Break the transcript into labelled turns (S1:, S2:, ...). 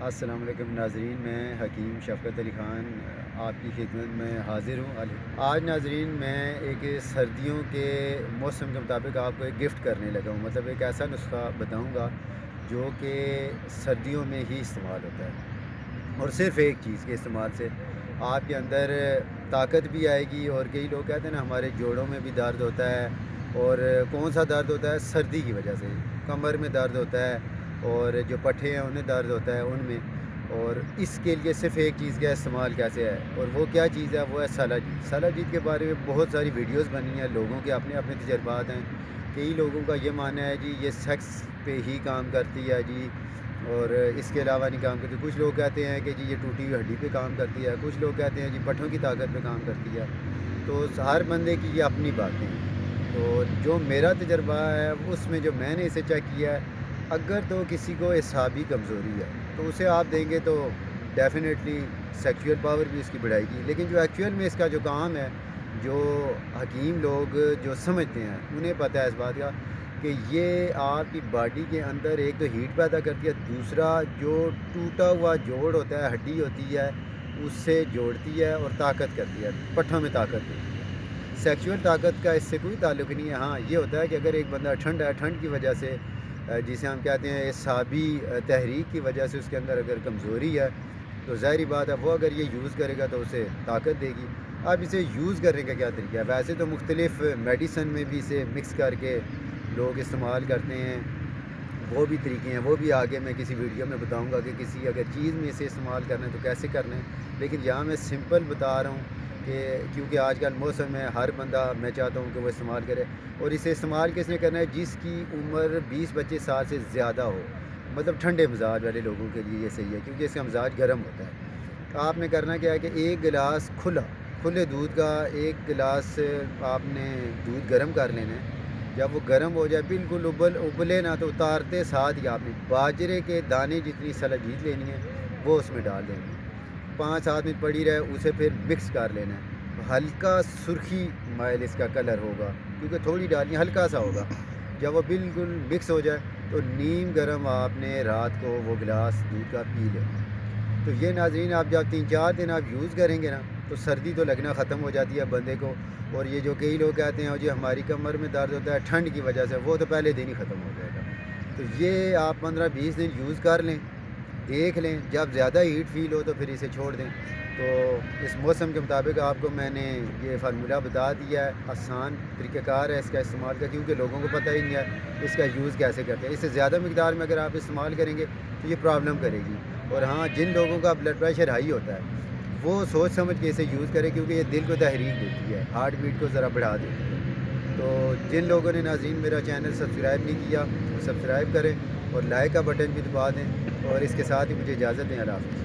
S1: السلام علیکم ناظرین، میں حکیم شفقت علی خان آپ کی خدمت میں حاضر ہوں۔ آج ناظرین میں ایک سردیوں کے موسم کے مطابق آپ کو ایک گفٹ کرنے لگا ہوں، مطلب ایک ایسا نسخہ بتاؤں گا جو کہ سردیوں میں ہی استعمال ہوتا ہے، اور صرف ایک چیز کے استعمال سے آپ کے اندر طاقت بھی آئے گی۔ اور کئی لوگ کہتے ہیں نا ہمارے جوڑوں میں بھی درد ہوتا ہے، اور کون سا درد ہوتا ہے؟ سردی کی وجہ سے کمر میں درد ہوتا ہے، اور جو پٹھے ہیں انہیں درد ہوتا ہے ان میں۔ اور اس کے لیے صرف ایک چیز کا استعمال کیسے ہے، اور وہ کیا چیز ہے؟ وہ ہے سالہ جیت۔ سالہ جیت کے بارے میں بہت ساری ویڈیوز بنی ہیں، لوگوں کے اپنے اپنے تجربات ہیں۔ کئی لوگوں کا یہ ماننا ہے جی یہ سیکس پہ ہی کام کرتی ہے جی، اور اس کے علاوہ نہیں کام کرتی۔ کچھ لوگ کہتے ہیں کہ جی یہ ٹوٹی ہوئی ہڈی پہ کام کرتی ہے، کچھ لوگ کہتے ہیں جی پٹھوں کی طاقت پہ کام کرتی ہے۔ تو ہر بندے کی یہ اپنی باتیں ہیں۔ تو جو میرا تجربہ ہے اس میں جو میں نے اسے چیک کیا ہے، اگر تو کسی کو اعصابی کمزوری ہے تو اسے آپ دیں گے تو ڈیفینیٹلی سیکشول پاور بھی اس کی بڑھائے گی، لیکن جو ایکچوئل میں اس کا جو کام ہے، جو حکیم لوگ جو سمجھتے ہیں انہیں پتہ ہے اس بات کا کہ یہ آپ کی باڈی کے اندر ایک تو ہیٹ پیدا کرتی ہے، دوسرا جو ٹوٹا ہوا جوڑ ہوتا ہے، ہڈی ہوتی ہے، اس سے جوڑتی ہے اور طاقت کرتی ہے، پٹھوں میں طاقت دیتی ہے۔ سیکشول طاقت کا اس سے کوئی تعلق نہیں ہے۔ ہاں یہ ہوتا ہے کہ اگر ایک بندہ ٹھنڈ ہے، ٹھنڈ کی وجہ سے جسے ہم کہتے ہیں اعصابی تحریک کی وجہ سے اس کے اندر اگر کمزوری ہے تو ظاہری بات ہے وہ اگر یہ یوز کرے گا تو اسے طاقت دے گی۔ اب اسے یوز کرنے کا کیا طریقہ ہے؟ ویسے تو مختلف میڈیسن میں بھی اسے مکس کر کے لوگ استعمال کرتے ہیں، وہ بھی طریقے ہیں، وہ بھی آگے میں کسی ویڈیو میں بتاؤں گا کہ کسی اگر چیز میں اسے استعمال کرنا ہے تو کیسے کرنا ہے، لیکن یہاں میں سمپل بتا رہا ہوں کہ کیونکہ آج کل موسم میں ہر بندہ میں چاہتا ہوں کہ وہ استعمال کرے۔ اور اسے استعمال کس نے کرنا ہے؟ جس کی عمر 20-25 سال سے زیادہ ہو، مطلب ٹھنڈے مزاج والے لوگوں کے لیے یہ صحیح ہے، کیونکہ اس کا مزاج گرم ہوتا ہے۔ آپ نے کرنا کیا ہے کہ ایک گلاس کھلے دودھ کا ایک گلاس آپ نے دودھ گرم کر لینا ہے۔ جب وہ گرم ہو جائے بالکل ابلے نہ، تو اتارتے ساتھ ہی آپ نے باجرے کے دانے جتنی سلجید لینی ہے وہ اس میں ڈال دینی ہے، 5-7 منٹ پڑی رہے، اسے پھر مکس کر لینا ہے۔ ہلکا سرخی مائل اس کا کلر ہوگا، کیونکہ تھوڑی ڈالنی، ہلکا سا ہوگا۔ جب وہ بالکل مکس ہو جائے تو نیم گرم آپ نے رات کو وہ گلاس دودھ کا پی لے۔ تو یہ ناظرین آپ جب 3-4 دن آپ یوز کریں گے نا تو سردی تو لگنا ختم ہو جاتی ہے بندے کو۔ اور یہ جو کئی لوگ کہتے ہیں جی ہماری کمر میں درد ہوتا ہے ٹھنڈ کی وجہ سے، وہ تو پہلے دن ہی ختم ہو جائے گا۔ تو یہ آپ 15-20 دن یوز کر لیں، دیکھ لیں، جب زیادہ ہیٹ فیل ہو تو پھر اسے چھوڑ دیں۔ تو اس موسم کے مطابق آپ کو میں نے یہ فارمولہ بتا دیا ہے، آسان طریقہ کار ہے اس کا استعمال کا، کیونکہ لوگوں کو پتہ ہی نہیں ہے اس کا یوز کیسے کرتے ہیں۔ اس سے زیادہ مقدار میں اگر آپ استعمال کریں گے تو یہ پرابلم کرے گی۔ اور ہاں جن لوگوں کا بلڈ پریشر ہائی ہوتا ہے وہ سوچ سمجھ کے اسے یوز کریں، کیونکہ یہ دل کو تحریک دیتی ہے، ہارٹ بیٹ کو ذرا بڑھا دیتی ہے۔ تو جن لوگوں نے ناظرین میرا چینل سبسکرائب نہیں کیا وہ سبسکرائب کریں، اور لائک کا بٹن بھی دبا دیں، اور اس کے ساتھ ہی مجھے اجازت دیں۔ اللہ حافظ۔